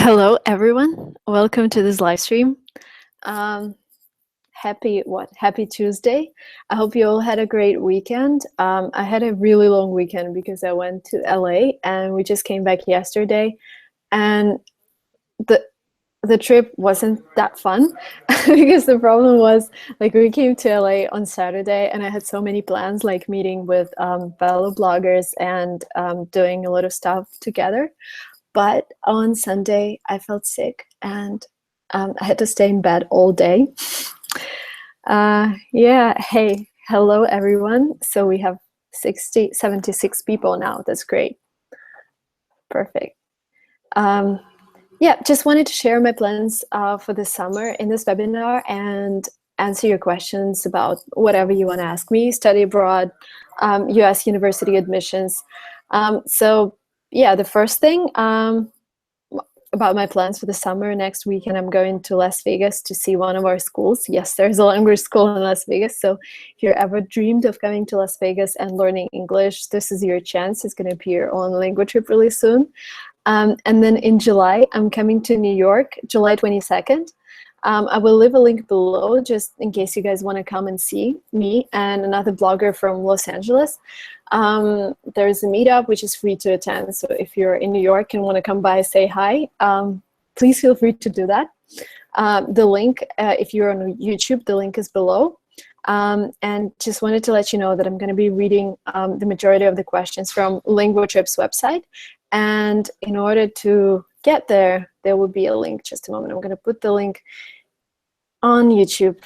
Hello, everyone. Welcome to this live stream. Um, Happy Tuesday. I hope you all had a great weekend. I had a really long weekend because I went to LA and we just came back yesterday, and the the trip wasn't that fun because the problem was like we came to LA on Saturday and I had so many plans, like meeting with fellow bloggers and doing a lot of stuff together. But on Sunday, I felt sick and I had to stay in bed all day. Yeah, hey, hello everyone. So we have 76 people now. That's great. Perfect. Yeah, just wanted to share my plans for the summer in this webinar and answer your questions about whatever you want to ask me, study abroad, US university admissions. So yeah, the first thing about my plans for the summer, next weekend I'm going to Las Vegas to see one of our schools. Yes, there's a language school in Las Vegas, so if you're ever dreamed of coming to Las Vegas and learning English, this is your chance. It's going to appear on Language Trip really soon. And then in July, I'm coming to New York, July 22nd. I will leave a link below just in case you guys want to come and see me and another blogger from Los Angeles. There's a meetup which is free to attend. So if you're in New York and want to come by, say hi, please feel free to do that. The link, if you're on YouTube, the link is below. And just wanted to let you know that I'm going to be reading the majority of the questions from Language Trip's website. And in order to get there, there will be a link. Just a moment. I'm going to put the link on YouTube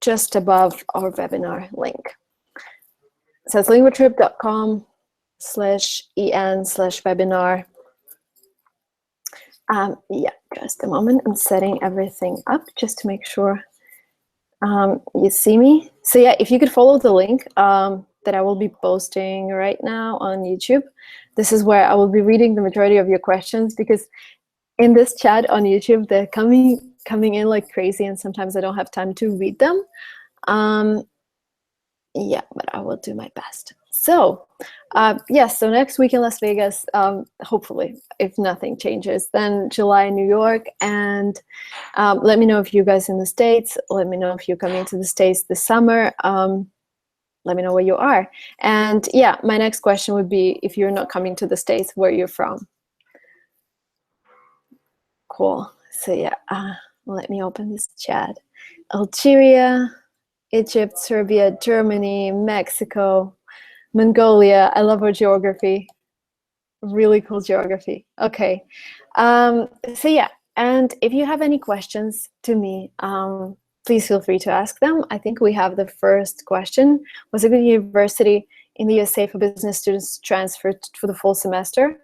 just above our webinar link. So it's languagetrip.com/en/webinar. Yeah, just a moment. I'm setting everything up just to make sure you see me. So yeah, if you could follow the link that I will be posting right now on YouTube, this is where I will be reading the majority of your questions, because in this chat on YouTube, they're coming in like crazy, and sometimes I don't have time to read them. Yeah, but I will do my best. So yes, so next week in Las Vegas, hopefully, if nothing changes, then July in New York. And let me know if you guys in the States, let me know if you're coming to the States this summer. Let me know where you are. And yeah, my next question would be, if you're not coming to the States, where you're from. Cool. So yeah, let me open this chat. Algeria, Egypt, Serbia, Germany, Mexico, Mongolia. I love our geography. Really cool geography. Okay. So yeah, and if you have any questions to me, please feel free to ask them. I think we have the first question. Was a good university in the USA for business students transferred for the fall semester?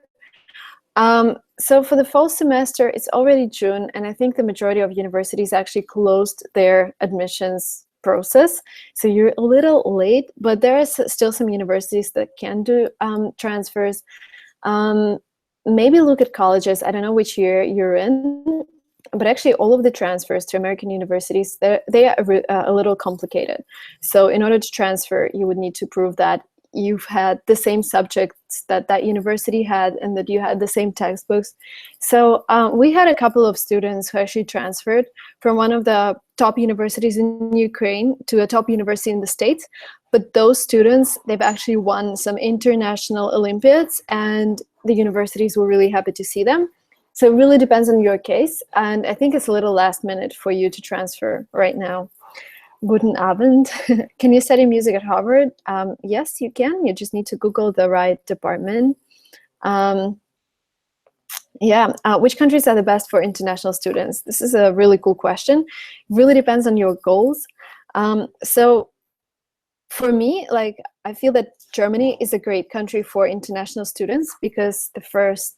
So for the fall semester, it's already June, and I think the majority of universities actually closed their admissions process. So you're a little late, but there are still some universities that can do transfers. Maybe look at colleges. I don't know which year you're in, but actually all of the transfers to American universities, they are a little complicated. So in order to transfer, you would need to prove that you've had the same subjects that university had and that you had the same textbooks. So we had a couple of students who actually transferred from one of the top universities in Ukraine to a top university in the States. But those students, they've actually won some international Olympiads, and the universities were really happy to see them. So it really depends on your case. And I think it's a little last minute for you to transfer right now. Guten Abend. Can you study music at Harvard? Yes, you can. You just need to Google the right department. Yeah, which countries are the best for international students? This is a really cool question. It really depends on your goals. So for me, like, I feel that Germany is a great country for international students because the first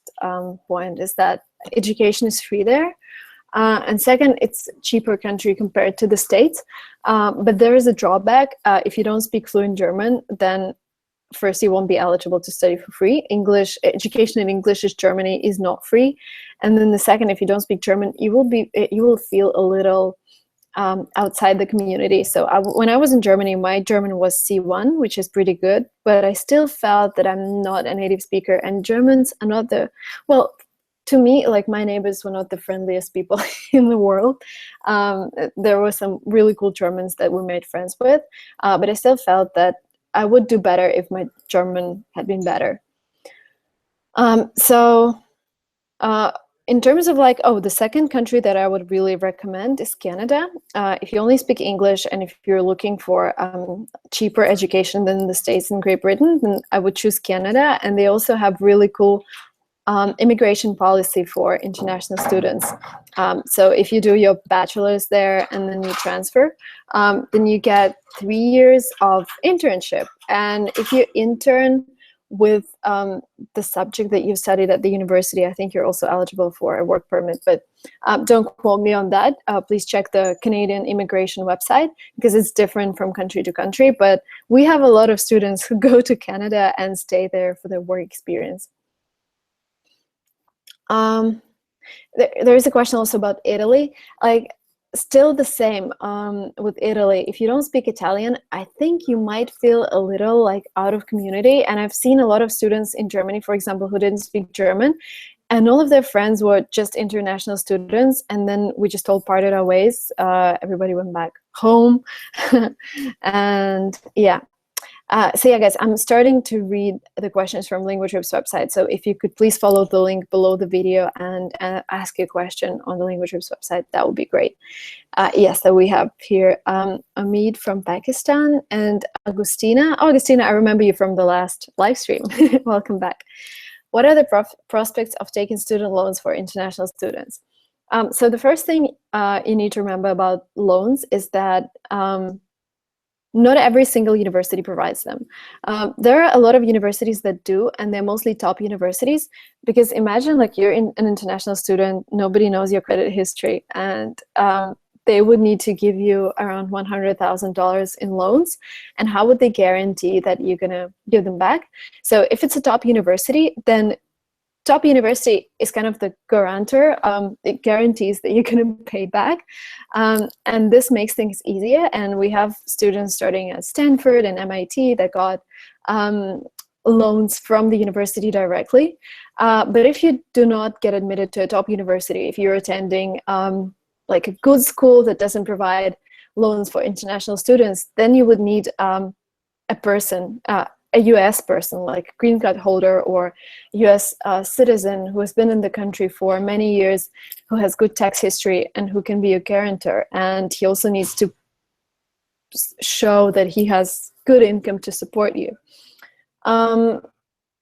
point is that education is free there. And second, it's a cheaper country compared to the States. But there is a drawback. If you don't speak fluent German, then first, you won't be eligible to study for free. Education in English in Germany is not free. And then the second, if you don't speak German, you will feel a little outside the community. So when I was in Germany, my German was C1, which is pretty good, but I still felt that I'm not a native speaker, and Germans are not well, to me, like, my neighbors were not the friendliest people in the world. There were some really cool Germans that we made friends with, but I still felt that I would do better if my German had been better. So in terms of like, the second country that I would really recommend is Canada. If you only speak English and if you're looking for cheaper education than the States and Great Britain, then I would choose Canada. And they also have really cool immigration policy for international students. So if you do your bachelor's there and then you transfer, then you get 3 years of internship. And if you intern with the subject that you studied at the university, I think you're also eligible for a work permit, but don't quote me on that. Please check the Canadian immigration website, because it's different from country to country, but we have a lot of students who go to Canada and stay there for their work experience. There is a question also about Italy. Like, still the same with Italy. If you don't speak Italian, I think you might feel a little like out of community. And I've seen a lot of students in Germany, for example, who didn't speak German, and all of their friends were just international students. And then we just all parted our ways. Everybody went back home. And yeah. So yeah, guys, I'm starting to read the questions from LanguageRip's website. So if you could please follow the link below the video and ask a question on the LanguageRip's website, that would be great. Yes, so we have here Amit from Pakistan and Agustina. Oh, Agustina, I remember you from the last live stream. Welcome back. What are the prospects of taking student loans for international students? So the first thing you need to remember about loans is that not every single university provides them. There are a lot of universities that do, and they're mostly top universities, because imagine like you're an international student, nobody knows your credit history, and they would need to give you around $100,000 in loans. And how would they guarantee that you're gonna give them back? So if it's a top university, then top university is kind of the guarantor. It guarantees that you're going to pay back. And this makes things easier. And we have students starting at Stanford and MIT that got loans from the university directly. But if you do not get admitted to a top university, if you're attending like a good school that doesn't provide loans for international students, then you would need a person, a US person, like green card holder or US citizen who has been in the country for many years, who has good tax history, and who can be a guarantor. And he also needs to show that he has good income to support you. And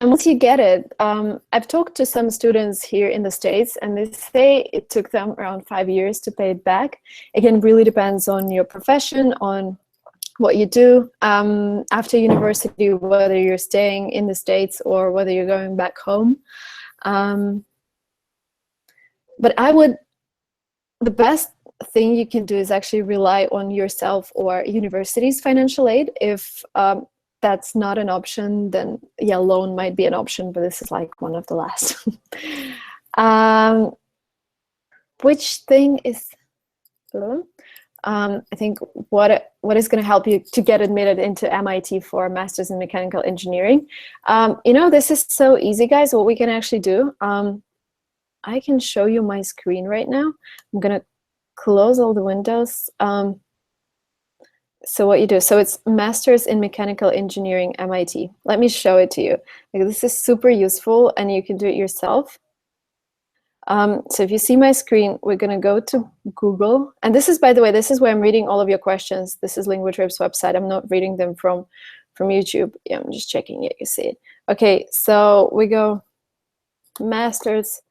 once you get it, I've talked to some students here in the States, and they say it took them around 5 years to pay it back. Again, really depends on your profession, on what you do after university, whether you're staying in the States or whether you're going back home. But the best thing you can do is actually rely on yourself or university's financial aid. If that's not an option, then yeah, loan might be an option, but this is like one of the last. Which thing is... I think what is going to help you to get admitted into MIT for a master's in mechanical engineering. You know, this is so easy, guys. What we can actually do, I can show you my screen right now. I'm going to close all the windows. So what you do, so it's master's in mechanical engineering, MIT. Let me show it to you. Like, this is super useful, and you can do it yourself. So if you see my screen, we're going to go to Google. And this is, by the way, this is where I'm reading all of your questions. This is LanguageRip's website. I'm not reading them from YouTube. Yeah, I'm just checking it. You see it. Okay, so we go Master's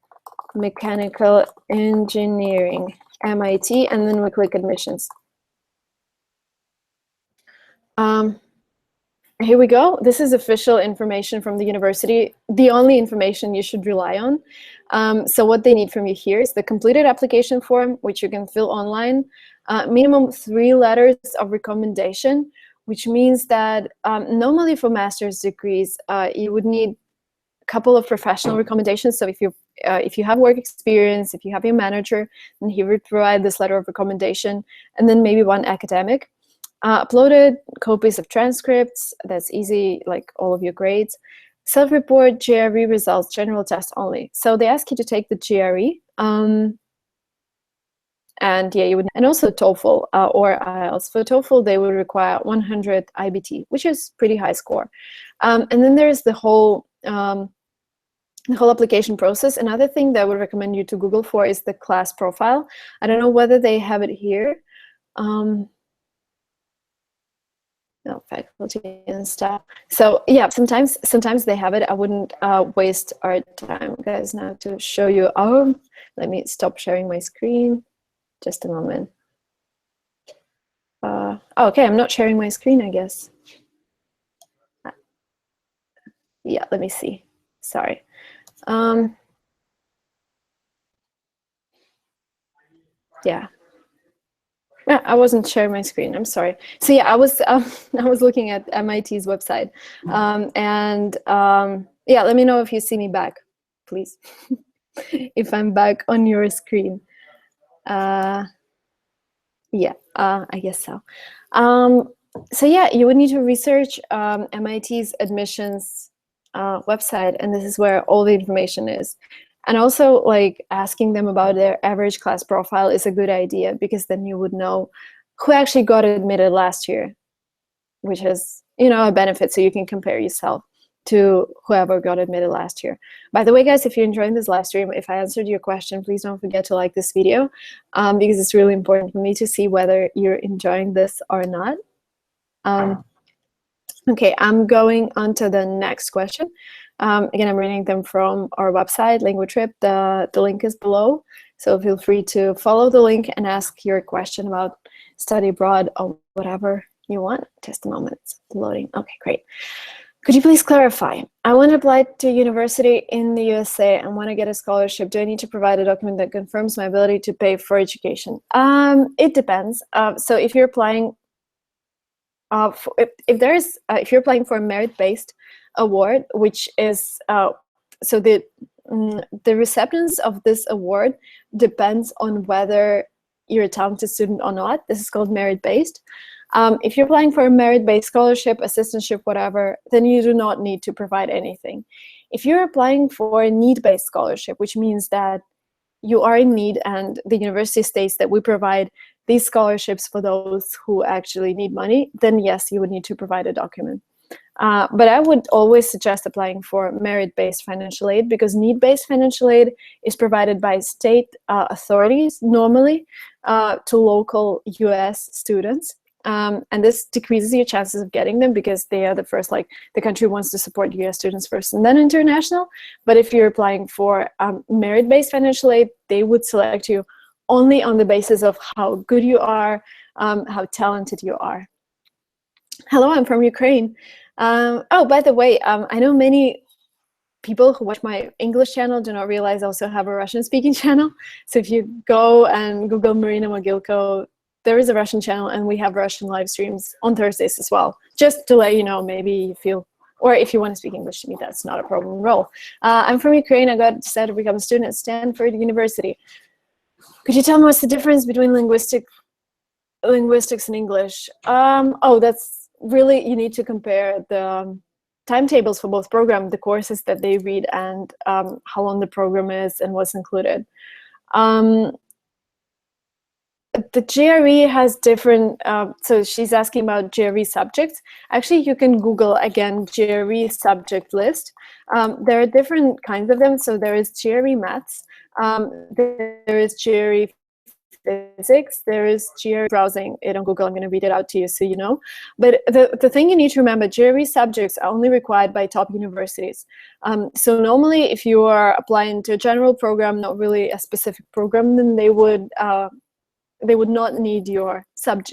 Mechanical Engineering, MIT, and then we click Admissions. Here we go. This is official information from the university, the only information you should rely on. So what they need from you here is the completed application form, which you can fill online, minimum 3 letters of recommendation, which means that normally for master's degrees, you would need a couple of professional recommendations. So if you have work experience, if you have your manager, then he would provide this letter of recommendation, and then maybe 1 academic. Uploaded copies of transcripts, that's easy, like all of your grades. Self-report, GRE results, general test only. So they ask you to take the GRE. And yeah, you would, and also TOEFL or IELTS. For TOEFL, they would require 100 IBT, which is pretty high score. And then there's the whole application process. Another thing that I would recommend you to Google for is the class profile. I don't know whether they have it here. No, faculty and staff. So yeah, sometimes they have it. I wouldn't waste our time, guys, now to show you. Let me stop sharing my screen. Just a moment. Okay, I'm not sharing my screen, I guess. Yeah, let me see. Sorry. Yeah. I wasn't sharing my screen. I'm sorry. So yeah, I was looking at MIT's website, yeah, let me know if you see me back, please. If I'm back on your screen. Yeah, I guess so. So yeah, you would need to research MIT's admissions website, and this is where all the information is. And also, like, asking them about their average class profile is a good idea, because then you would know who actually got admitted last year, which is, you know, a benefit, so you can compare yourself to whoever got admitted last year. By the way, guys, if you're enjoying this live stream, if I answered your question, please don't forget to like this video, because it's really important for me to see whether you're enjoying this or not. Okay, I'm going on to the next question. Again, I'm reading them from our website, LinguaTrip. The link is below, so feel free to follow the link and ask your question about study abroad or whatever you want. Just a moment, it's loading. Okay, great. Could you please clarify? I want to apply to university in the USA and want to get a scholarship. Do I need to provide a document that confirms my ability to pay for education? It depends. So if you're applying, if you're applying for a merit-based award, which is so the receptance of this award depends on whether you're a talented student or not. This is called merit-based. If you're applying for a merit-based scholarship, assistantship, whatever, then you do not need to provide anything. If you're applying for a need-based scholarship, which means that you are in need and the university states that we provide these scholarships for those who actually need money, then yes, you would need to provide a document. But I would always suggest applying for merit-based financial aid, because need-based financial aid is provided by state authorities normally to local US students. And this decreases your chances of getting them, because they are the first, like, the country wants to support US students first and then international. But if you're applying for merit-based financial aid, they would select you only on the basis of how good you are, how talented you are. Hello, I'm from Ukraine. Oh, by the way, I know many people who watch my English channel do not realize I also have a Russian-speaking channel. So if you go and Google Marina Mogilko, there is a Russian channel, and we have Russian live streams on Thursdays as well. Just to let you know, maybe you feel, or if you want to speak English to me, that's not a problem at all. I'm from Ukraine. I got decided to become a student at Stanford University. Could you tell me what's the difference between linguistics and English? Oh, that's really, you need to compare the timetables for both programs, the courses that they read, and how long the program is and what's included. The GRE has different, so she's asking about GRE subjects. Actually, you can Google, again, GRE subject list. There are different kinds of them. So there is GRE maths, there is GRE physics, there is GRE browsing it on Google. I'm going to read it out to you so you know. But the thing you need to remember, GRE subjects are only required by top universities. So normally, if you are applying to a general program, not really a specific program, then they would not need your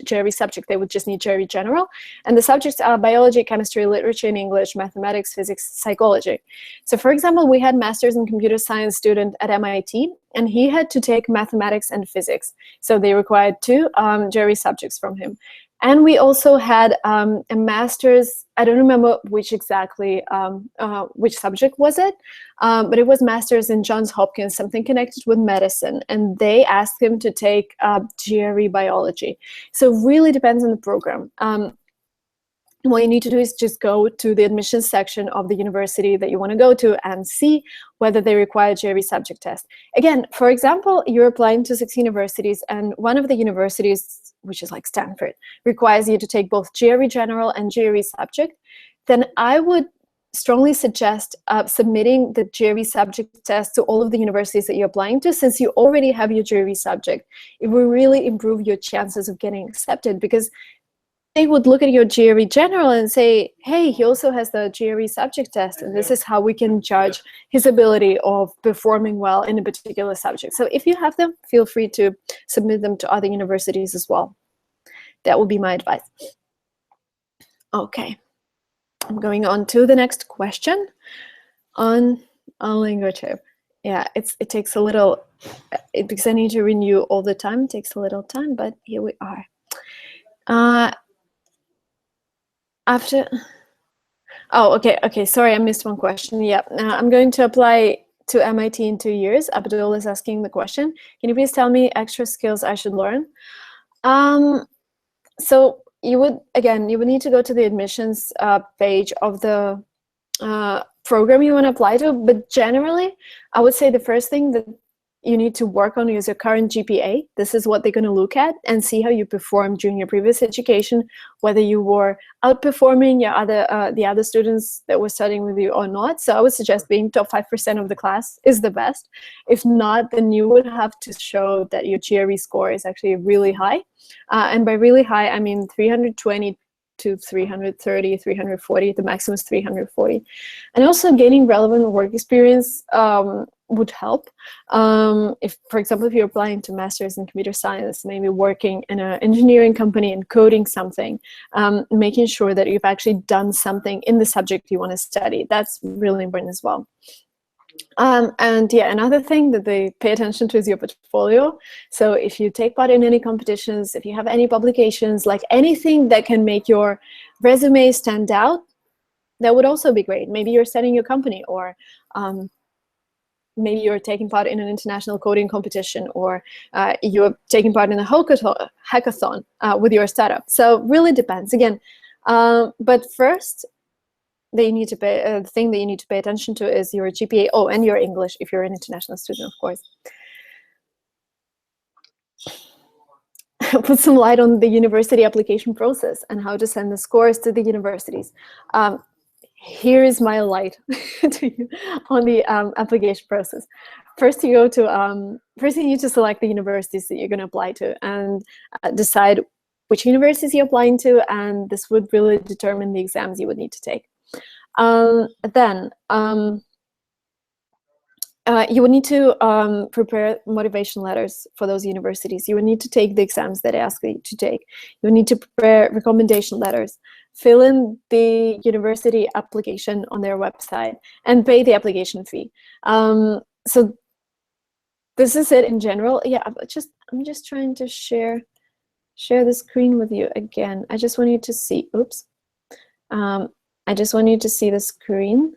GRE subject. They would just need GRE general. And the subjects are biology, chemistry, literature and English, mathematics, physics, psychology. So for example, we had master's in computer science student at MIT, and he had to take mathematics and physics. So they required two GRE subjects from him. And we also had a master's, I don't remember which exactly, which subject was it, but it was master's in Johns Hopkins, something connected with medicine, and they asked him to take GRE biology. So it really depends on the program. what you need to do is just go to the admissions section of the university that you want to go to and see whether they require GRE subject test. Again, for example, you're applying to 6 universities, and one of the universities, which is like Stanford, requires you to take both GRE general and GRE subject. Then I would strongly suggest submitting the GRE subject test to all of the universities that you're applying to, since you already have your GRE subject. It will really improve your chances of getting accepted, because they would look at your GRE general and say, hey, he also has the GRE subject test, and this is how we can judge his ability of performing well in a particular subject. So if you have them, feel free to submit them to other universities as well. That would be my advice. Okay, I'm going on to the next question on language. Yeah, it takes a little, because I need to renew all the time, it takes a little time, but here we are. Okay, sorry, I missed one question. Yeah, I'm going to apply to MIT in 2 years. Abdul is asking the question. Can you please tell me extra skills I should learn? So you would need to go to the admissions page of the program you want to apply to, but generally, I would say the first thing that you need to work on is your current GPA. This is what they're going to look at and see how you performed during your previous education, whether you were outperforming your the other students that were studying with you or not. So I would suggest being top 5% of the class is the best. If not, then you would have to show that your GRE score is actually really high. And by really high, I mean 320 to 330, 340, the maximum is 340. And also gaining relevant work experience would help. If, for example, if you're applying to masters in computer science, maybe working in an engineering company and coding something, making sure that you've actually done something in the subject you want to study. That's really important as well. And yeah, another thing that they pay attention to is your portfolio. So if you take part in any competitions, if you have any publications, like anything that can make your resume stand out, that would also be great. Maybe you're starting your company, or maybe you're taking part in an international coding competition, or you're taking part in a hackathon with your startup. So really depends. Again, but first, the thing that you need to pay attention to is your GPA. Oh, and your English if you're an international student, of course. Put some light on the university application process and how to send the scores to the universities. Here is my light to you on the application process. First, you go to first you need to select the universities that you're going to apply to and decide which universities you're applying to, and this would really determine the exams you would need to take. Then you would need to prepare motivation letters for those universities. You would need to take the exams that they ask you to take. You would need to prepare recommendation letters, fill in the university application on their website, and pay the application fee. So this is it in general. Yeah, I'm just trying to share the screen with you again. I just want you to see. Oops. I just want you to see the screen.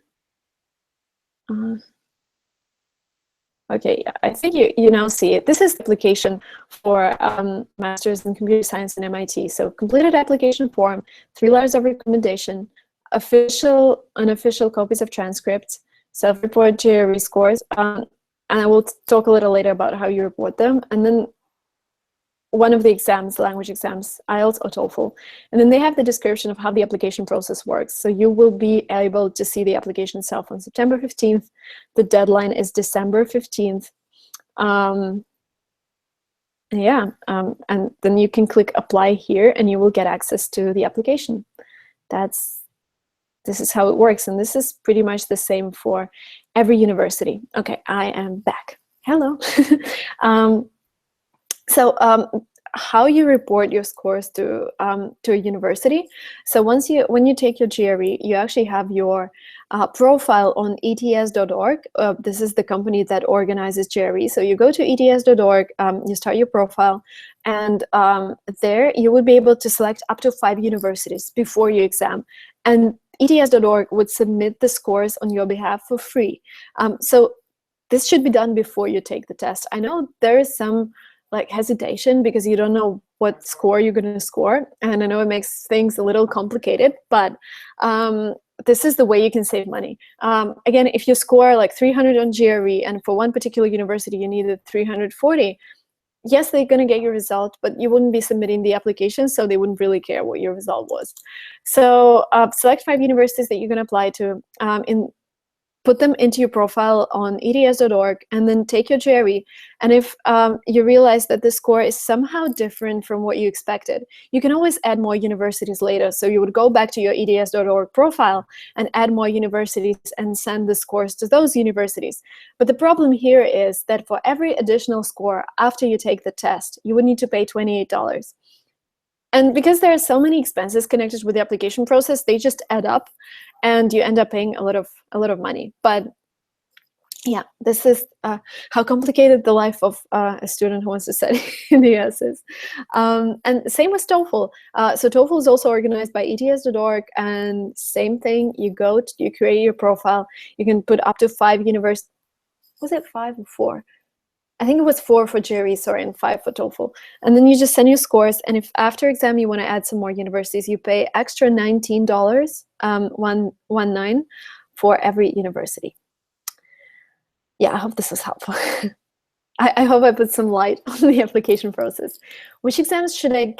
Okay, yeah, I think you now see it. This is the application for Masters in Computer Science in MIT. So completed application form, 3 letters of recommendation, official, unofficial copies of transcripts, self-report GRE scores, and I will talk a little later about how you report them, and then one of the exams, language exams, IELTS or TOEFL. And then they have the description of how the application process works. So you will be able to see the application itself on September 15th. The deadline is December 15th. And then you can click apply here and you will get access to the application. This is how it works. And this is pretty much the same for every university. Okay, I am back. Hello. So how you report your scores to a university. So when you take your GRE, you actually have your profile on ets.org. This is the company that organizes GRE. So you go to ets.org, you start your profile, and there you would be able to select up to 5 universities before your exam. And ets.org would submit the scores on your behalf for free. So this should be done before you take the test. I know there is some like hesitation because you don't know what score you're going to score. And I know it makes things a little complicated, but this is the way you can save money. Again, if you score like 300 on GRE and for one particular university you needed 340, yes, they're going to get your result, but you wouldn't be submitting the application, so they wouldn't really care what your result was. So select 5 universities that you're going to apply to, put them into your profile on eds.org, and then take your GRE. And if you realize that the score is somehow different from what you expected, you can always add more universities later. So you would go back to your eds.org profile and add more universities and send the scores to those universities. But the problem here is that for every additional score after you take the test, you would need to pay $28. And because there are so many expenses connected with the application process, they just add up, and you end up paying a lot of money. But yeah, this is how complicated the life of a student who wants to study in the US is. And same with TOEFL. So TOEFL is also organized by ets.org, and same thing. You create your profile. You can put up to 5 universities. Was it 5 or 4? I think it was 4 for GRE, sorry, and 5 for TOEFL. And then you just send your scores, and if after exam you want to add some more universities, you pay extra $19, 19, for every university. Yeah, I hope this was helpful. I hope I put some light on the application process. Which exams should I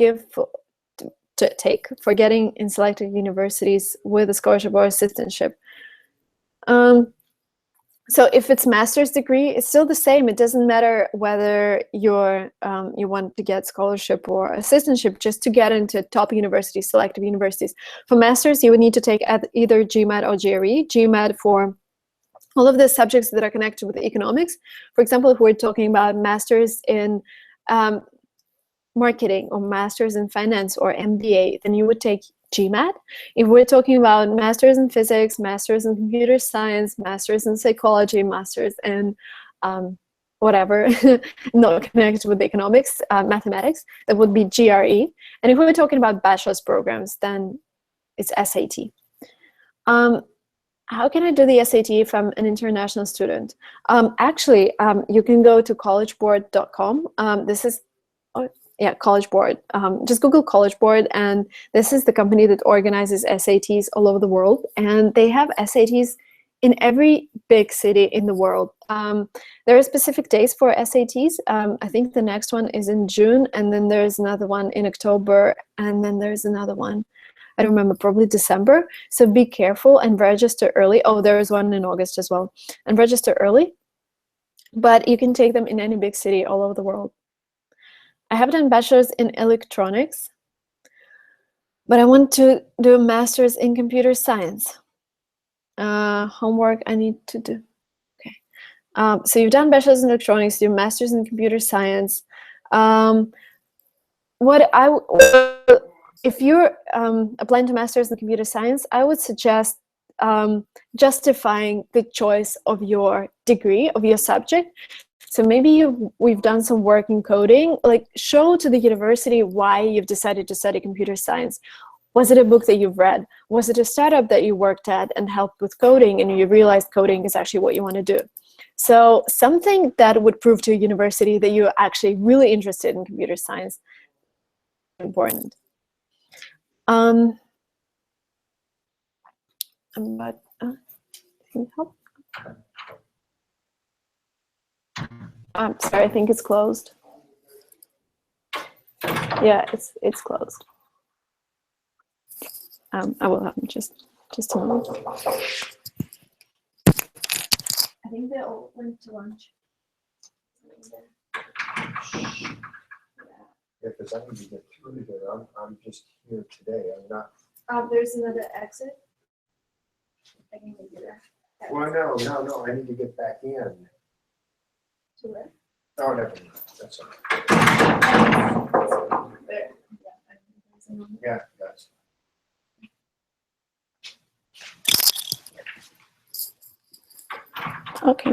take for getting in selected universities with a scholarship or assistantship? So if it's master's degree, it's still the same. It doesn't matter whether you want to get scholarship or assistantship just to get into top universities, selective universities. For master's, you would need to take either GMAT or GRE. GMAT for all of the subjects that are connected with economics. For example, if we're talking about master's in marketing or master's in finance or MBA, then you would take GMAT. If we're talking about masters in physics, masters in computer science, masters in psychology, masters in whatever, not connected with economics, mathematics, that would be GRE. And if we're talking about bachelor's programs, then it's SAT. How can I do the SAT if I'm an international student? Actually, you can go to collegeboard.com. This is yeah, College Board. Just Google College Board, and this is the company that organizes SATs all over the world. And they have SATs in every big city in the world. There are specific days for SATs. I think the next one is in June, and then there's another one in October, and then there's another one, I don't remember, probably December. So be careful and register early. Oh, there is one in August as well. And register early. But you can take them in any big city all over the world. I have done bachelor's in electronics, but I want to do a master's in computer science. Homework I need to do. Okay. So you've done bachelor's in electronics, your master's in computer science. If you're applying to master's in computer science, I would suggest justifying the choice of your degree, of your subject. So maybe we've done some work in coding, like show to the university why you've decided to study computer science. Was it a book that you've read? Was it a startup that you worked at and helped with coding and you realized coding is actually what you want to do? So something that would prove to a university that you're actually really interested in computer science is important. Can you help? I'm sorry, I think it's closed. Yeah, it's closed. I will have just a moment. I think they all went to lunch. Yeah, because I need to get through there. I'm just here today. I'm not. There's another exit. I can get you there. Well, no. I need to get back in. To where? Oh, never mind. That's all right. There. Yeah, that's. Okay.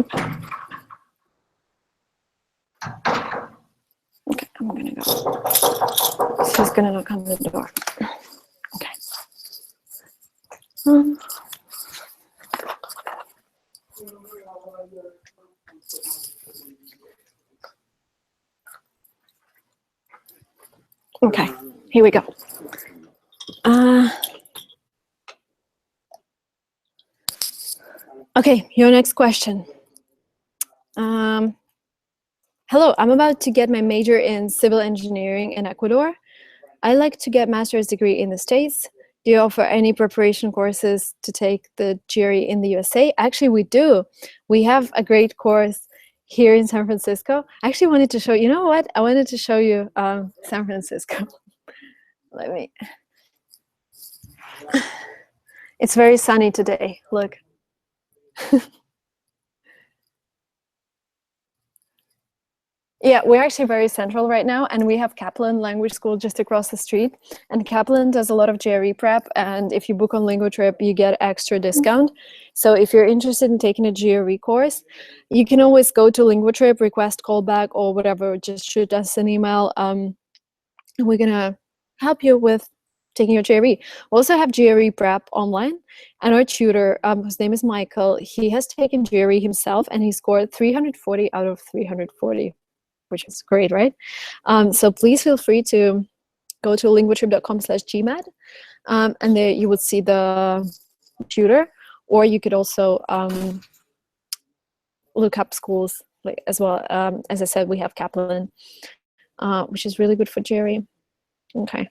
Okay, I'm gonna go. She's gonna knock on the door. Okay. Okay, here we go. Okay, your next question. Hello, I'm about to get my major in civil engineering in Ecuador. I like to get master's degree in the States. Do you offer any preparation courses to take the GRE in the USA? Actually, we do. We have a great course here in San Francisco. I actually wanted to show you know what? I wanted to show you San Francisco. Let me. It's very sunny today. Look. Yeah, we're actually very central right now, and we have Kaplan Language School just across the street. And Kaplan does a lot of GRE prep, and if you book on LingoTrip, you get extra discount. So if you're interested in taking a GRE course, you can always go to LingoTrip, request callback or whatever, just shoot us an email, and we're gonna help you with taking your GRE. We also have GRE prep online, and our tutor, whose name is Michael, he has taken GRE himself, and he scored 340 out of 340. Which is great, right? So please feel free to go to linguatrip.com/gmat, and there you would see the tutor, or you could also look up schools as well. As I said, we have Kaplan, which is really good for GRE. Okay.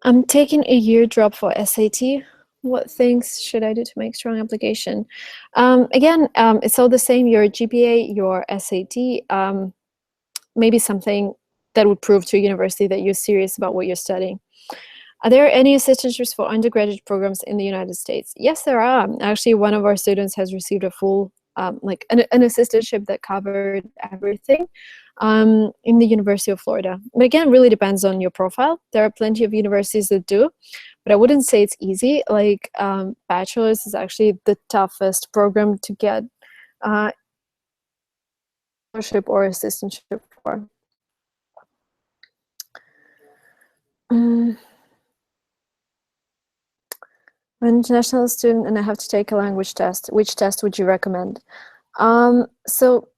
I'm taking a year drop for SAT. What things should I do to make strong application? Again, it's all the same, your GPA, your SAT, maybe something that would prove to a university that you're serious about what you're studying. Are there any assistantships for undergraduate programs in the United States? Yes, there are. Actually, one of our students has received a full, like an assistantship that covered everything in the University of Florida. But again, really depends on your profile. There are plenty of universities that do, but I wouldn't say it's easy. Like bachelor's is actually the toughest program to get scholarship or assistantship for. I'm an international student and I have to take a language test. Which test would you recommend? So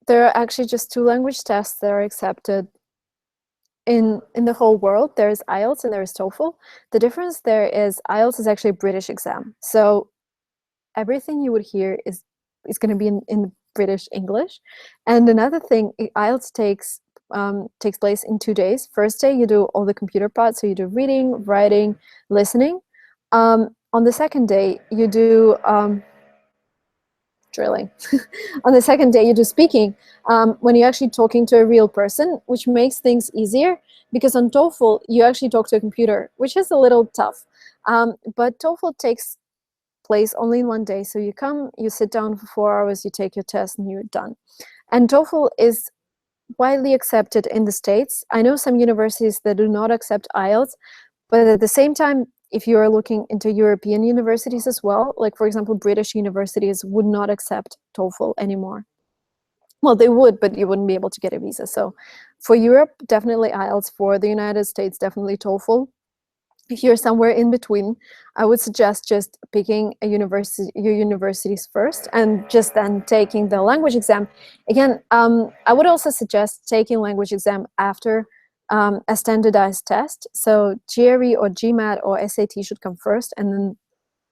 there are actually just 2 language tests that are accepted in the whole world. There's IELTS and there's TOEFL. The difference there is IELTS is actually a British exam. So everything you would hear is going to be in British English. And another thing, IELTS takes place in 2 days. First day, you do all the computer parts. So you do reading, writing, listening. On the second day, you do drilling. On the second day, you do speaking when you're actually talking to a real person, which makes things easier because on TOEFL, you actually talk to a computer, which is a little tough. But TOEFL takes place only in 1 day. So you come, you sit down for 4 hours, you take your test, and you're done. And TOEFL is widely accepted in the States. I know some universities that do not accept IELTS, but at the same time, if you are looking into European universities as well, like for example, British universities would not accept TOEFL anymore. Well, they would, but you wouldn't be able to get a visa. So for Europe, definitely IELTS. For the United States, definitely TOEFL. If you're somewhere in between, I would suggest just picking your universities first and just then taking the language exam. Again, I would also suggest taking language exam after a standardized test. So GRE or GMAT or SAT should come first, and then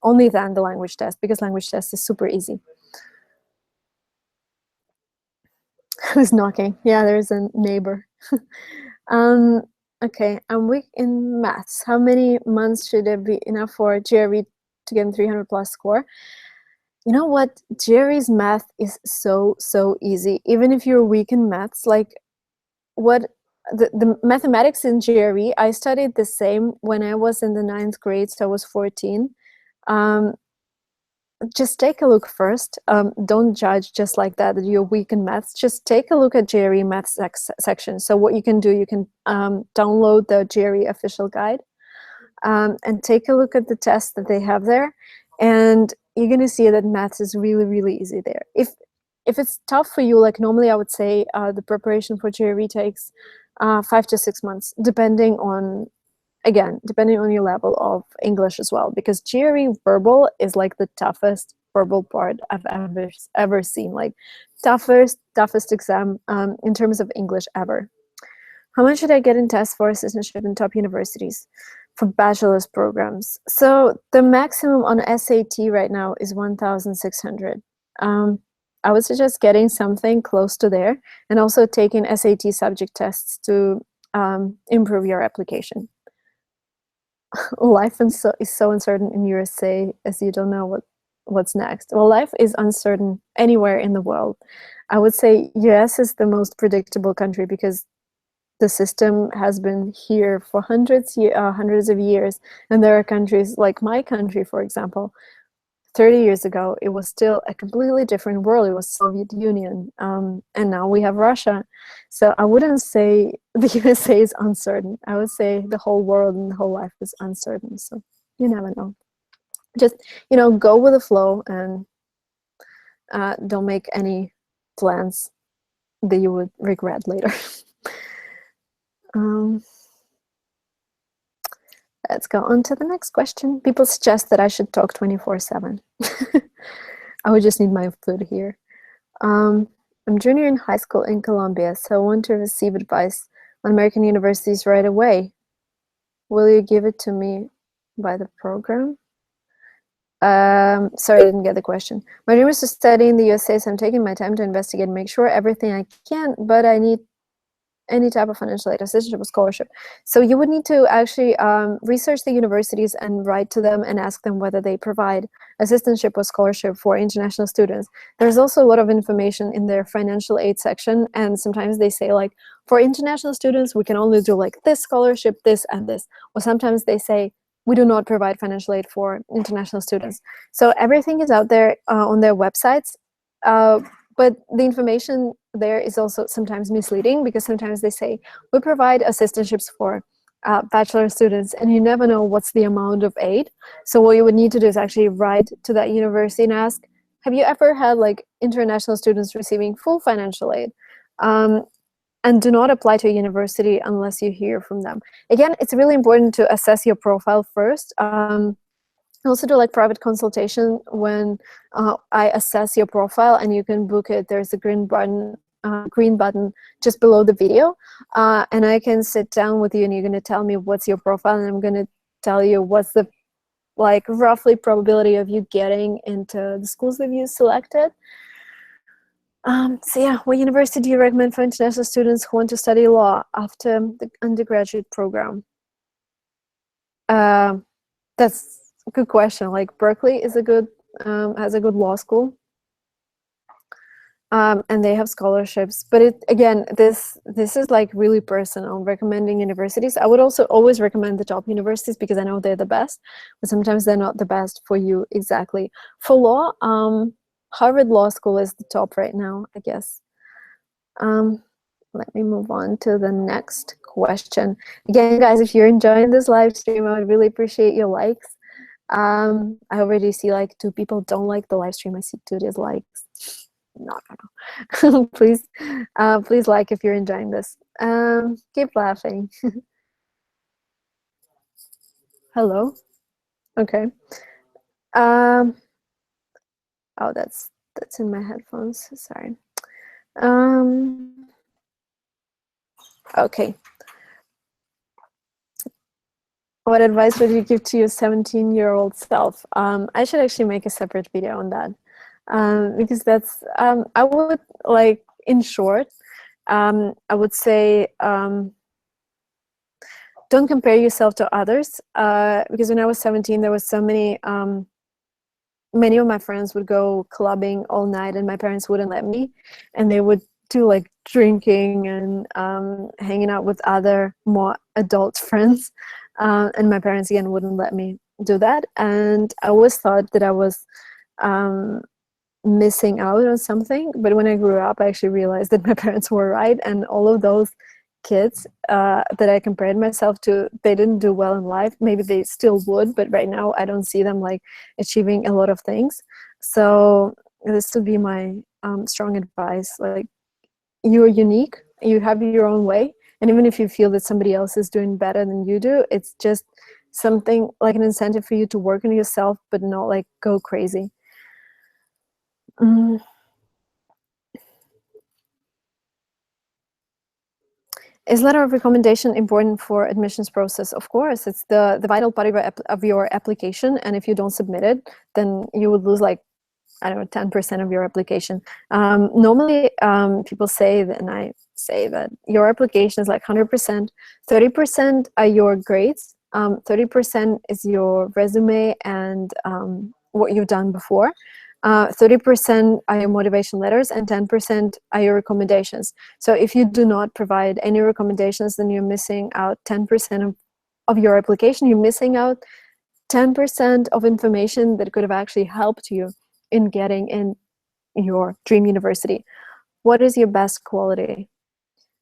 only then the language test, because language test is super easy. Who's knocking? Yeah, there's a neighbor. Okay, I'm weak in maths. How many months should it be enough for GRE to get a 300 plus score? You know what? GRE's math is so easy. Even if you're weak in maths, like what the mathematics in GRE, I studied the same when I was in the 9th grade, so I was 14. Just take a look first. Don't judge just like that you're weak in maths. Just take a look at GRE maths section. So what you can do, you can download the GRE official guide and take a look at the tests that they have there. And you're going to see that maths is really easy there. If it's tough for you, like normally I would say the preparation for GRE takes 5 to 6 months, depending on your level of English as well, because GRE verbal is like the toughest horrible part I've ever seen. Like toughest exam in terms of English ever. How much should I get in tests for assistantship in top universities for bachelor's programs? So the maximum on SAT right now is 1,600. I would suggest getting something close to there, and also taking SAT subject tests to improve your application. Life is so uncertain in USA, as you don't know what's next. Well, life is uncertain anywhere in the world. I would say US is the most predictable country because the system has been here for hundreds of years, and there are countries like my country, for example. 30 years ago, it was still a completely different world. It was Soviet Union, and now we have Russia. So I wouldn't say the USA is uncertain. I would say the whole world and the whole life is uncertain. So you never know. Just, go with the flow, and don't make any plans that you would regret later. Let's go on to the next question. People suggest that I should talk 24/7. I would just need my food here. I'm junior in high school in Colombia, so I want to receive advice on American universities right away. Will you give it to me by the program? Sorry, I didn't get the question. My dream is to study in the USA, so I'm taking my time to investigate and make sure everything I can, but I need any type of financial aid, assistantship, or scholarship. So you would need to actually research the universities and write to them and ask them whether they provide assistantship or scholarship for international students. There's also a lot of information in their financial aid section, and sometimes they say, like, for international students, we can only do like this scholarship, this and this. Or sometimes they say, we do not provide financial aid for international students. So everything is out there on their websites. But the information there is also sometimes misleading, because sometimes they say, we provide assistantships for bachelor students, and you never know what's the amount of aid. So what you would need to do is actually write to that university and ask, have you ever had like international students receiving full financial aid? And do not apply to a university unless you hear from them. Again, it's really important to assess your profile first. Also do like private consultation when I assess your profile, and you can book it. There's a green button just below the video, and I can sit down with you, and you're going to tell me what's your profile, and I'm going to tell you what's the like roughly probability of you getting into the schools that you selected. So yeah, what university do you recommend for international students who want to study law after the undergraduate program? That's a good question. Like Berkeley is has a good law school, and they have scholarships. But this is like really personal. Recommending universities, I would also always recommend the top universities because I know they're the best, but sometimes they're not the best for you exactly. For law, Harvard Law School is the top right now, I guess. Let me move on to the next question. Again, guys, if you're enjoying this live stream, I would really appreciate your likes. I already see like 2 people don't like the live stream. I see 2 dislikes. No. Please like if you're enjoying this. Keep laughing. Hello. Okay. Oh, that's in my headphones. Sorry. Okay. What advice would you give to your 17-year-old self? I should actually make a separate video on that, because that's, I would like, in short, I would say, don't compare yourself to others, because when I was 17, there was so many of my friends would go clubbing all night, and my parents wouldn't let me, and they would do like drinking and hanging out with other more adult friends, and my parents again wouldn't let me do that, and I always thought that I was missing out on something. But when I grew up, I actually realized that my parents were right, and all of those kids that I compared myself to, they didn't do well in life. Maybe they still would, but right now I don't see them like achieving a lot of things. So this would be my strong advice. Like, you're unique, you have your own way, and even if you feel that somebody else is doing better than you do, it's just something like an incentive for you to work on yourself, but not like go crazy. Mm. Is letter of recommendation important for admissions process? Of course, it's the vital part of your application, and if you don't submit it, then you would lose like, I don't know, 10% of your application. Normally, people say that, and I say that your application is like 100%. 30% are your grades. 30% is your resume and what you've done before. 30% are your motivation letters, and 10% are your recommendations. So if you do not provide any recommendations, then you're missing out 10% of your application. You're missing out 10% of information that could have actually helped you in getting in your dream university. What is your best quality?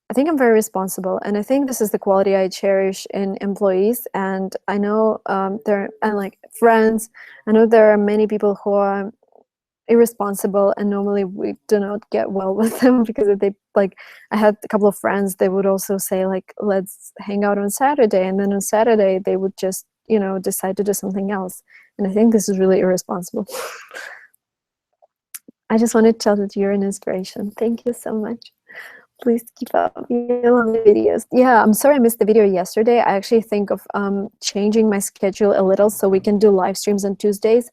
I think I'm very responsible, and I think this is the quality I cherish in employees. And I know and like friends, I know there are many people who are irresponsible, and normally we do not get well with them because they, like, I had a couple of friends, they would also say like, let's hang out on Saturday, and then on Saturday they would just, you know, decide to do something else. And I think this is really irresponsible. I just wanted to tell that you're an inspiration. Thank you so much. Please keep up your lovely videos. Yeah, I'm sorry I missed the video yesterday. I actually think of changing my schedule a little so we can do live streams on Tuesdays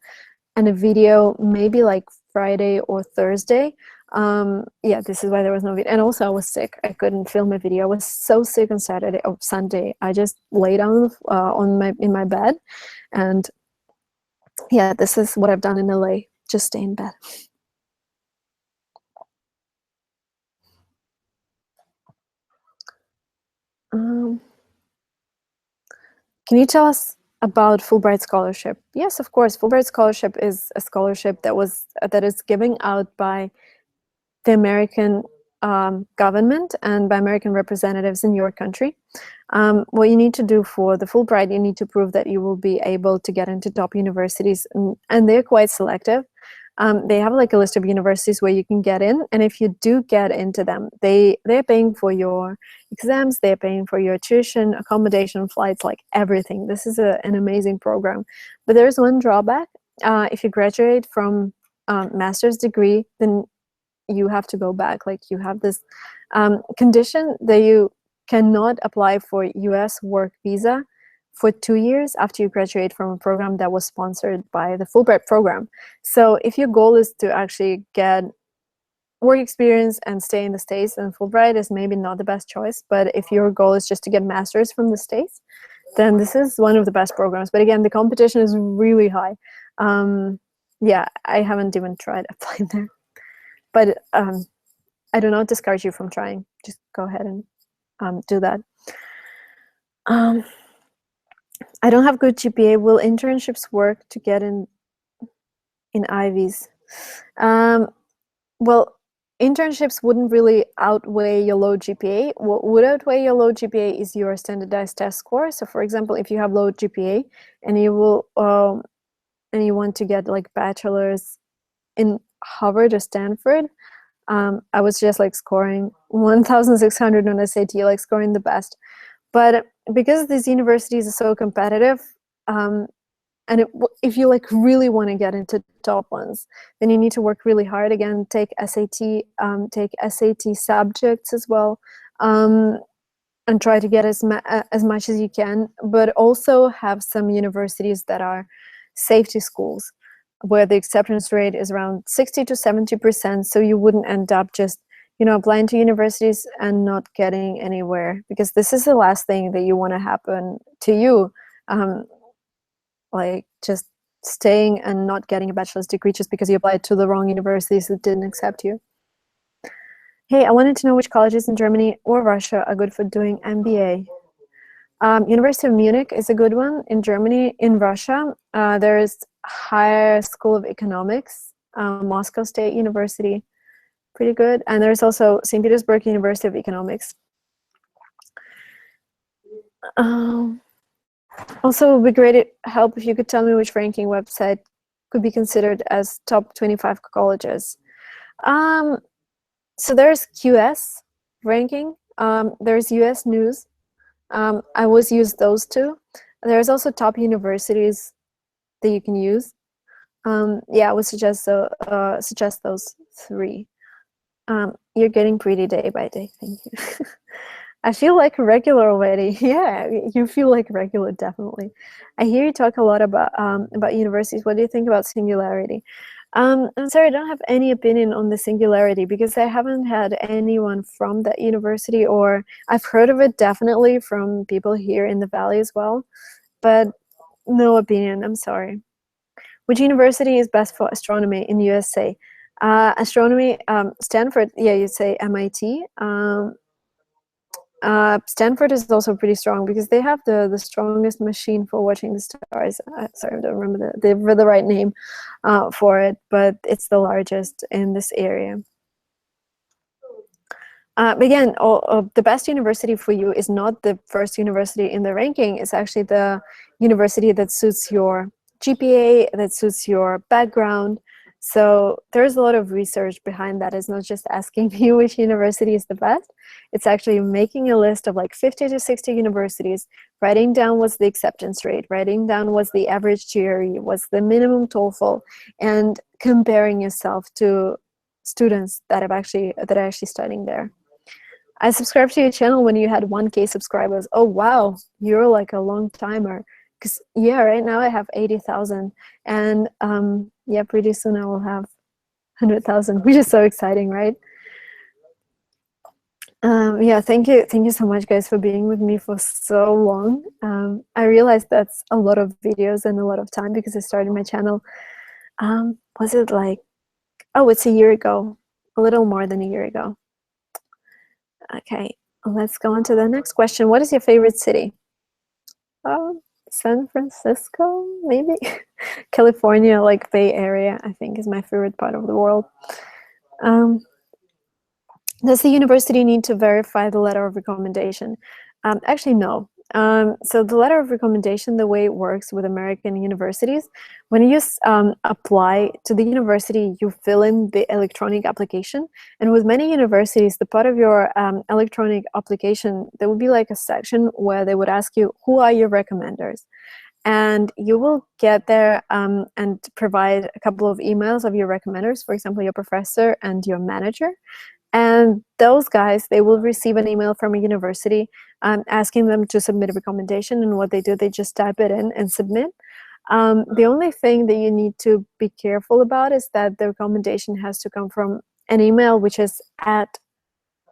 and a video maybe like Friday or Thursday. Yeah, this is why there was no video. And also I was sick. I couldn't film a video. I was so sick on Sunday. I just lay down in my bed, and yeah, this is what I've done in LA. Just stay in bed. Can you tell us about Fulbright scholarship? Yes, of course. Fulbright scholarship is a scholarship that is given out by the American government and by American representatives in your country. What you need to do for the Fulbright, you need to prove that you will be able to get into top universities, and they're quite selective. They have like a list of universities where you can get in, and if you do get into them, they're paying for your exams, they're paying for your tuition, accommodation, flights, like everything. This is an amazing program. But there's one drawback. If you graduate from master's degree, then you have to go back. Like, you have this condition that you cannot apply for US work visa for 2 years after you graduate from a program that was sponsored by the Fulbright program. So if your goal is to actually get work experience and stay in the States, then Fulbright is maybe not the best choice. But if your goal is just to get masters from the States, then this is one of the best programs. But again, the competition is really high. Yeah, I haven't even tried applying there. But I do not discourage you from trying. Just go ahead and do that. I don't have good GPA. Will internships work to get in Ivies? Well, internships wouldn't really outweigh your low GPA. What would outweigh your low GPA is your standardized test score. So, for example, if you have low GPA and you want to get like bachelor's in Harvard or Stanford, I was just like scoring 1,600 on SAT, like scoring the best. But because these universities are so competitive, if you like really want to get into top ones, then you need to work really hard. Again, take SAT subjects as well, and try to get as much as you can. But also have some universities that are safety schools, where the acceptance rate is around 60 to 70%, so you wouldn't end up just, you know, applying to universities and not getting anywhere, because this is the last thing that you want to happen to you. Like, just staying and not getting a bachelor's degree just because you applied to the wrong universities that didn't accept you. Hey, I wanted to know which colleges in Germany or Russia are good for doing MBA. University of Munich is a good one in Germany. In Russia, there is Higher School of Economics, Moscow State University, pretty good. And there's also St. Petersburg University of Economics. Also, it would be great help if you could tell me which ranking website could be considered as top 25 colleges. So there's QS ranking, there's US News. I always use those two. There's also top universities that you can use. Yeah, I would suggest those three. You're getting pretty day by day. Thank you. I feel like regular already. Yeah, you feel like regular, definitely. I hear you talk a lot about universities. What do you think about singularity? I'm sorry, I don't have any opinion on the singularity because I haven't had anyone from that university, or I've heard of it definitely from people here in the Valley as well, but no opinion. I'm sorry. Which university is best for astronomy in USA? Astronomy, Stanford, yeah, you'd say MIT. Stanford is also pretty strong because they have the strongest machine for watching the stars. Sorry, I don't remember the right name for it, but it's the largest in this area. But again, the best university for you is not the first university in the ranking. It's actually the university that suits your GPA, that suits your background. So there's a lot of research behind that. It's not just asking you which university is the best. It's actually making a list of like 50 to 60 universities, writing down what's the acceptance rate, writing down what's the average GRE, what's the minimum TOEFL, and comparing yourself to students that are actually studying there. I subscribed to your channel when you had 1K subscribers. Oh, wow. You're like a long timer. Because, yeah, right now I have 80,000. And, yeah, pretty soon I will have 100,000, which is so exciting, right? Yeah, thank you. Thank you so much, guys, for being with me for so long. I realized that's a lot of videos and a lot of time because I started my channel. Was it like, oh, it's a year ago, a little more than a year ago. Okay, let's go on to the next question. What is your favorite city? San Francisco, maybe? California, like Bay Area, I think is my favorite part of the world. Does the university need to verify the letter of recommendation? Actually, no. So the letter of recommendation, the way it works with American universities, when you apply to the university, you fill in the electronic application. And with many universities, the part of your electronic application, there would be like a section where they would ask you, who are your recommenders? And you will get there and provide a couple of emails of your recommenders, for example, your professor and your manager. And those guys, they will receive an email from a university asking them to submit a recommendation. And what they do, they just type it in and submit. The only thing that you need to be careful about is that the recommendation has to come from an email which is at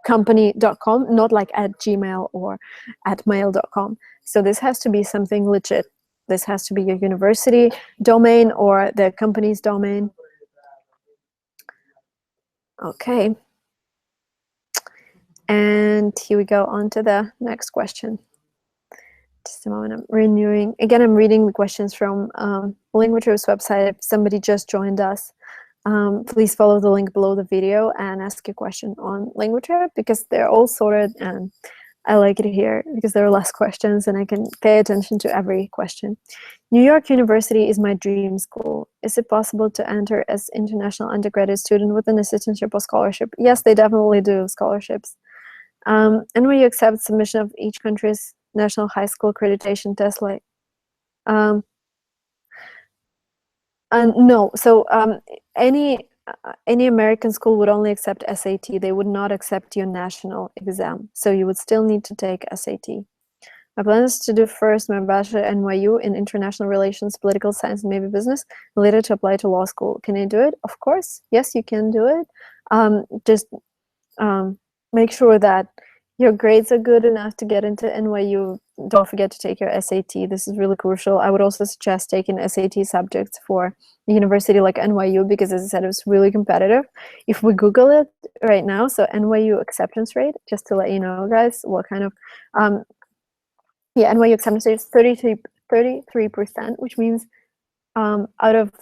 company.com, not like at Gmail or at mail.com. So this has to be something legit. This has to be your university domain or the company's domain. Okay. And here we go on to the next question. Just a moment, I'm renewing. Again, I'm reading the questions from Language's website. If somebody just joined us, please follow the link below the video and ask your question on Language because they're all sorted and I like it here because there are less questions and I can pay attention to every question. New York University is my dream school. Is it possible to enter as international undergraduate student with an assistantship or scholarship? Yes, they definitely do scholarships. And when you accept submission of each country's national high school accreditation test, like, no. So any American school would only accept SAT. They would not accept your national exam. So you would still need to take SAT. My plan is to do first my bachelor at NYU in international relations, political science, and maybe business, and later to apply to law school. Can I do it? Of course. Yes, you can do it. Just make sure that your grades are good enough to get into NYU. Don't forget to take your SAT. This is really crucial. I would also suggest taking SAT subjects for a university like NYU because, as I said, it's really competitive. If we Google it right now, so NYU acceptance rate, just to let you know, guys, what kind of yeah, NYU acceptance rate is 33%, which means out of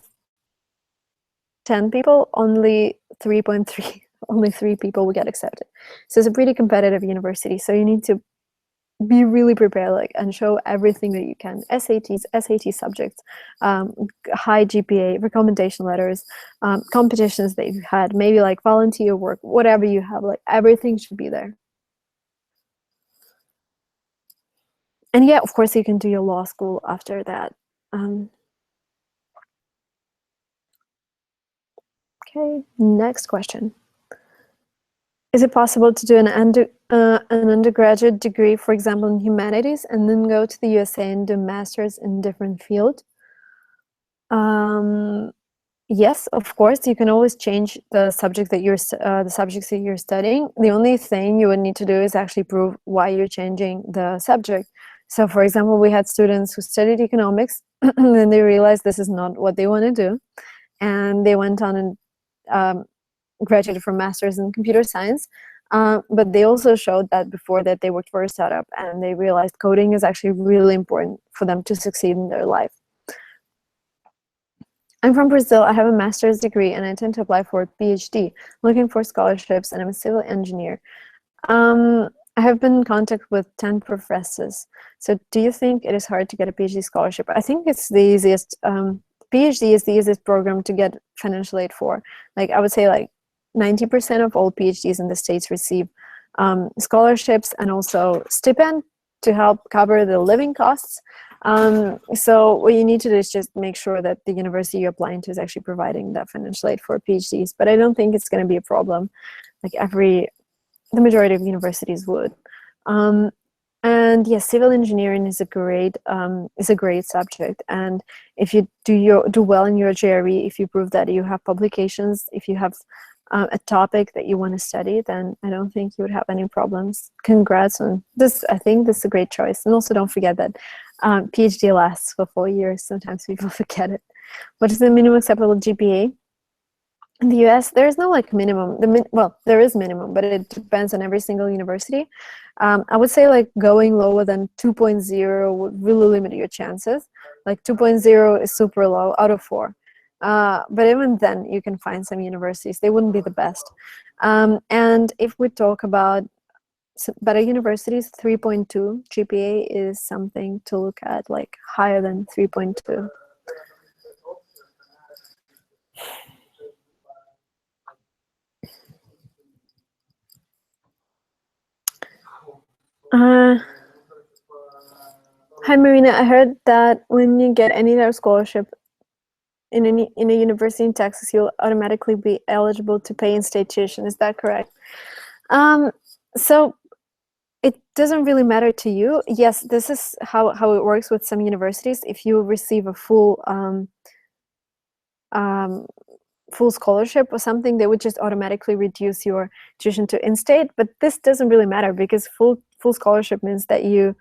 10 people, only 3.3, only 3 people will get accepted. So it's a pretty competitive university. So you need to be really prepared, like, and show everything that you can. SATs, SAT subjects, high GPA, recommendation letters, competitions that you've had, maybe like volunteer work, whatever you have, like everything should be there. And yeah, of course, you can do your law school after that. Okay, next question. Is it possible to do an undergraduate degree, for example, in humanities, and then go to the USA and do masters in different field? Yes, of course. You can always change the subject that the subjects that you're studying. The only thing you would need to do is actually prove why you're changing the subject. So, for example, we had students who studied economics, and then they realized this is not what they want to do, and they went on and graduated from masters in computer science. But they also showed that before that they worked for a startup, and they realized coding is actually really important for them to succeed in their life. I'm from Brazil. I have a master's degree and I intend to apply for a PhD, looking for scholarships, and I'm a civil engineer. I have been in contact with 10 professors. So do you think it is hard to get a PhD scholarship? I think it's the easiest. PhD is the easiest program to get financial aid for. Like I would say like 90% of all PhDs in the States receive scholarships and also stipend to help cover the living costs. So what you need to do is just make sure that the university you're applying to is actually providing that financial aid for PhDs. But I don't think it's going to be a problem. Like the majority of universities would. And yes, civil engineering is a great subject. And if you do well in your GRE, if you prove that you have publications, if you have a topic that you want to study, then I don't think you would have any problems. Congrats on this. I think this is a great choice. And also don't forget that PhD lasts for 4 years. Sometimes people forget it. What is the minimum acceptable GPA? In the US, there is no like minimum. Well, there is minimum, but it depends on every single university. I would say like going lower than 2.0 would really limit your chances. Like 2.0 is super low out of 4. But even then, you can find some universities. They wouldn't be the best. And if we talk about better universities, 3.2 GPA is something to look at, like higher than 3.2. Hi Marina, I heard that when you get any type of scholarship in a university in Texas, you'll automatically be eligible to pay in-state tuition. Is that correct? So it doesn't really matter to you. Yes, this is how it works with some universities. If you receive a full scholarship or something, they would just automatically reduce your tuition to in-state. But this doesn't really matter because full scholarship means that you're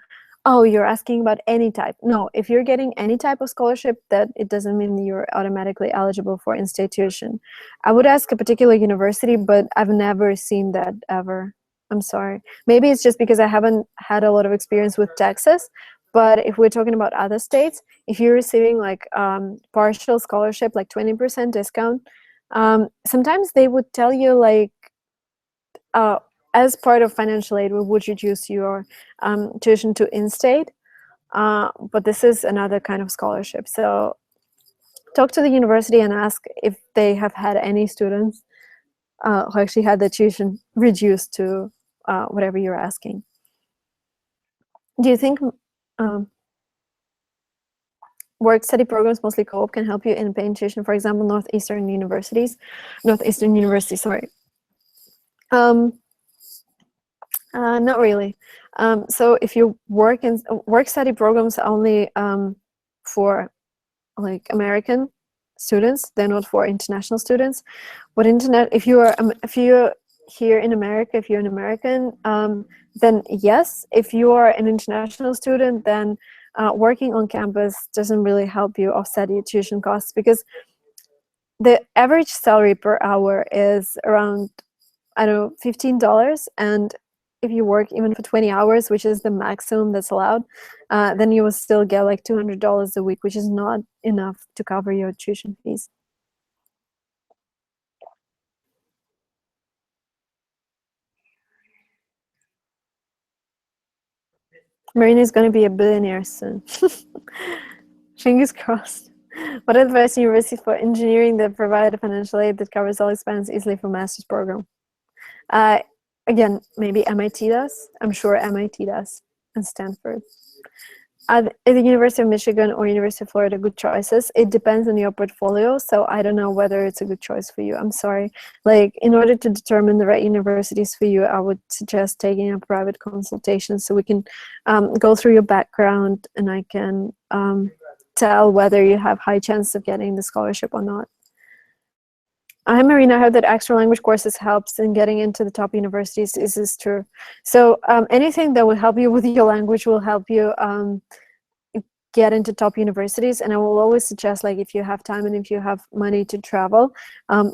asking about any type. No, if you're getting any type of scholarship, that it doesn't mean you're automatically eligible for in-state tuition. I would ask a particular university, but I've never seen that ever. I'm sorry. Maybe it's just because I haven't had a lot of experience with Texas. But if we're talking about other states, if you're receiving like partial scholarship, like 20% discount, sometimes they would tell you like, as part of financial aid, we would reduce your tuition to in-state. But this is another kind of scholarship. So talk to the university and ask if they have had any students who actually had the tuition reduced to whatever you're asking. Do you think work study programs, mostly co-op, can help you in paying tuition? For example, Northeastern University, sorry. Not really. So if you work study programs only for like American students, they're not for international students. But if you're here in America, if you're an American, then yes. If you are an international student, then working on campus doesn't really help you offset your tuition costs, because the average salary per hour is around, I don't know, $15, and if you work even for 20 hours, which is the maximum that's allowed, then you will still get like $200 a week, which is not enough to cover your tuition fees. Marina is going to be a billionaire soon. Fingers crossed. What advice universities for engineering that provide financial aid that covers all expenses easily for master's program? Again, maybe MIT does. I'm sure MIT does, and Stanford. At the University of Michigan or University of Florida, good choices. It depends on your portfolio, so I don't know whether it's a good choice for you. I'm sorry. Like, in order to determine the right universities for you, I would suggest taking a private consultation so we can go through your background and I can tell whether you have high chance of getting the scholarship or not. Hi, Marina. I heard that extra language courses helps in getting into the top universities. Is this true? So anything that will help you with your language will help you get into top universities. And I will always suggest, like, if you have time and if you have money to travel,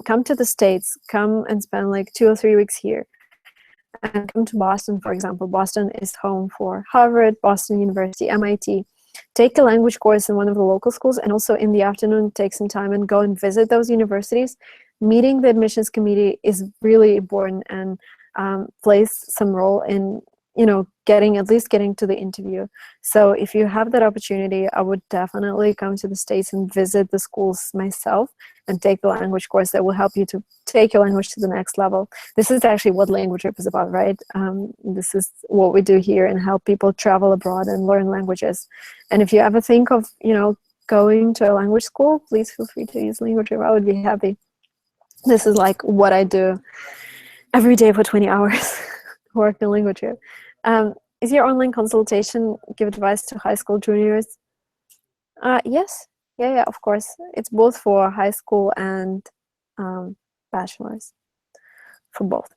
come to the States, come and spend like 2 or 3 weeks here. And come to Boston, for example. Boston is home for Harvard, Boston University, MIT. Take a language course in one of the local schools, and also in the afternoon, take some time and go and visit those universities. Meeting the admissions committee is really important and plays some role in, you know, at least getting to the interview. So if you have that opportunity, I would definitely come to the States and visit the schools myself and take the language course that will help you to take your language to the next level. This is actually what Language Trip is about, right? This is what we do here and help people travel abroad and learn languages. And if you ever think of, you know, going to a language school, please feel free to use Language Trip. I would be happy. This is like what I do every day for 20 hours, work in Language Trip. Is your online consultation give advice to high school juniors? Yes. Yeah, of course. It's both for high school and bachelor's, for both.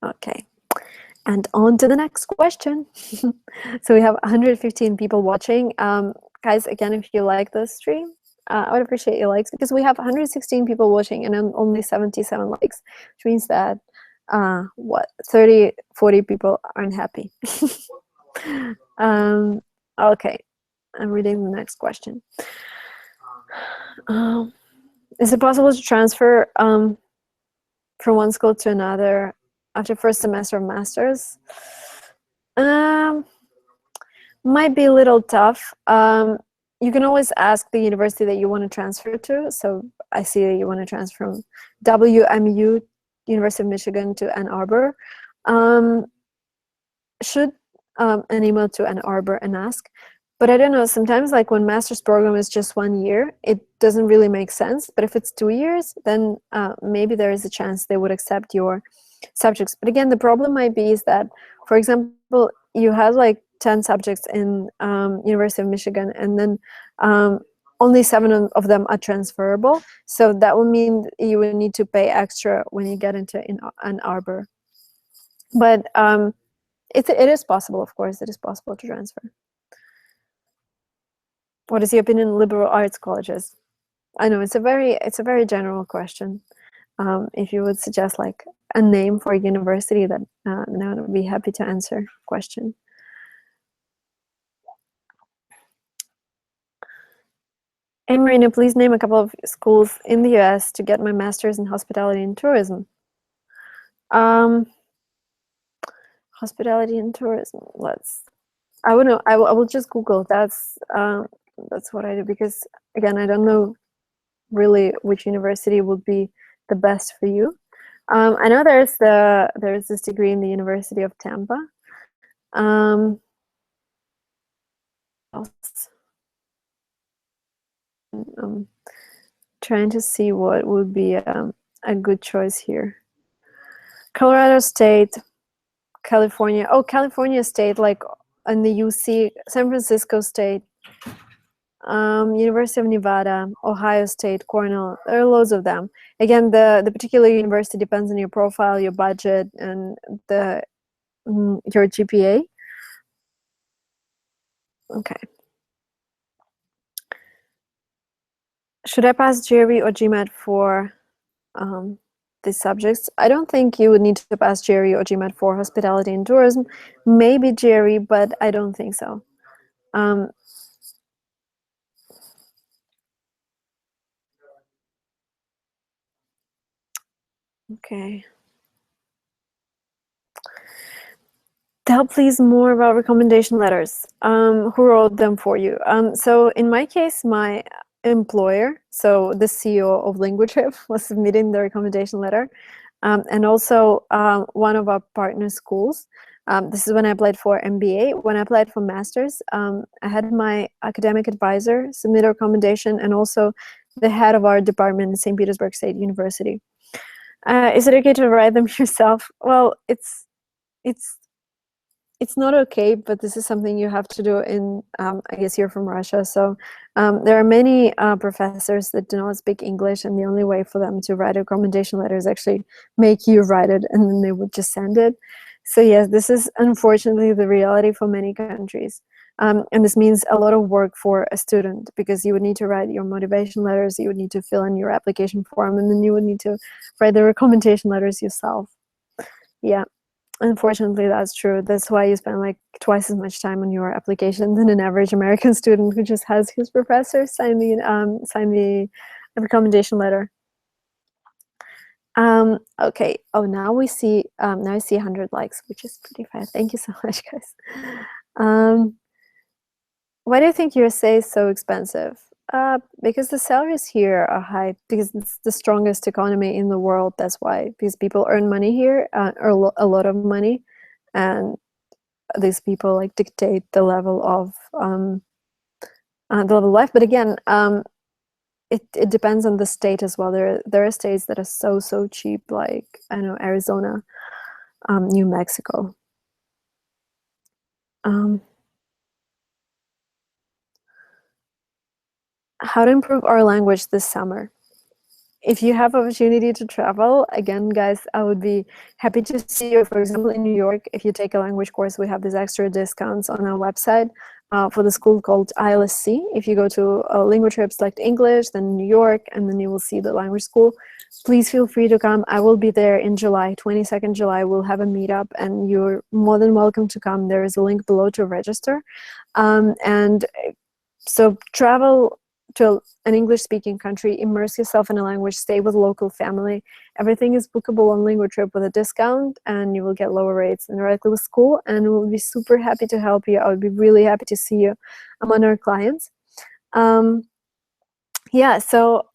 Okay. And on to the next question. So we have 115 people watching. Guys, again, if you like this stream, I would appreciate your likes, because we have 116 people watching and only 77 likes, which means that 30, 40 people aren't happy. Okay, I'm reading the next question. Is it possible to transfer from one school to another after first semester of master's? Might be a little tough. You can always ask the university that you want to transfer to. So I see that you want to transfer from WMU, University of Michigan, to Ann Arbor. Shoot an email to Ann Arbor and ask. But I don't know, sometimes like when master's program is just 1 year, it doesn't really make sense. But if it's 2 years, then maybe there is a chance they would accept your subjects. But again, the problem might be is that, for example, you have like 10 subjects in University of Michigan, and then only 7 of them are transferable. So that will mean you will need to pay extra when you get into Ann Arbor. But it is possible, of course, it is possible to transfer. What is your opinion on liberal arts colleges? I know it's a very general question. If you would suggest like a name for a university, that I would be happy to answer the question. Hey Marina, please name a couple of schools in the US to get my master's in hospitality and tourism. Hospitality and tourism. I would know. I will just Google. That's what I do, because again, I don't know really which university would be the best for you. I know there's this degree in the University of Tampa. I'm trying to see what would be a good choice here. Colorado State, California. Oh, California State, like in the UC, San Francisco State, University of Nevada, Ohio State, Cornell. There are loads of them. Again, the particular university depends on your profile, your budget, and your GPA. Okay. Should I pass GRE or GMAT for these subjects? I don't think you would need to pass GRE or GMAT for hospitality and tourism. Maybe GRE, but I don't think so. Okay. Tell please more about recommendation letters. Who wrote them for you? So in my case, my employer, so the CEO of Language Trip, was submitting the recommendation letter, and also one of our partner schools. This is when I applied for MBA. When I applied for master's, I had my academic advisor submit a recommendation, and also the head of our department in St. Petersburg State University. Is it okay to write them yourself? Well, it's not okay, but this is something you have to do in, I guess you're from Russia, so there are many professors that do not speak English, and the only way for them to write a recommendation letter is actually make you write it, and then they would just send it. So yes, this is unfortunately the reality for many countries. And this means a lot of work for a student, because you would need to write your motivation letters, you would need to fill in your application form, and then you would need to write the recommendation letters yourself. Yeah. Unfortunately, that's true. That's why you spend like twice as much time on your application than an average American student who just has his professor sign the recommendation letter. Okay. Oh, now I see 100 likes, which is pretty fast. Thank you so much, guys. Why do you think USA is so expensive? Because the salaries here are high, because it's the strongest economy in the world. That's why, because people earn money here, or a lot of money, and these people like dictate the level of life. But again, it depends on the state as well. There are states that are so cheap, like I know Arizona, New Mexico. How to improve our language this summer? If you have opportunity to travel, again, guys, I would be happy to see you. For example, in New York, if you take a language course, we have these extra discounts on our website for the school called ILSC. If you go to Lingua Trip, select English, then New York, and then you will see the language school. Please feel free to come. I will be there in July, 22nd July. We'll have a meetup, and you're more than welcome to come. There is a link below to register. And so travel to an English-speaking country, immerse yourself in a language, stay with local family. Everything is bookable on Lingua Trip with a discount, and you will get lower rates than directly with school, and we'll be super happy to help you. I would be really happy to see you among our clients. Yeah, so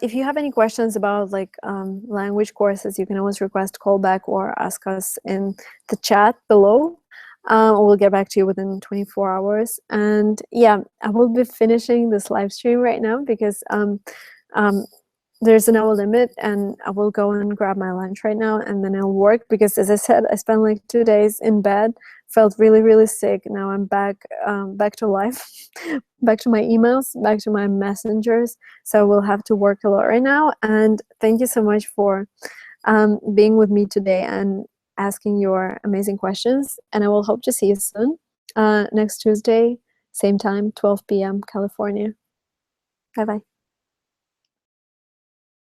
if you have any questions about like language courses, you can always request callback or ask us in the chat below. We'll get back to you within 24 hours. And yeah, I will be finishing this live stream right now because there's an hour limit, and I will go and grab my lunch right now, and then I'll work, because as I said, I spent like 2 days in bed, felt really sick. Now I'm back to life, back to my emails, back to my messengers. So we'll have to work a lot right now. And thank you so much for being with me today and asking your amazing questions, and I will hope to see you soon, next Tuesday, same time, 12 p.m. California. Bye-bye.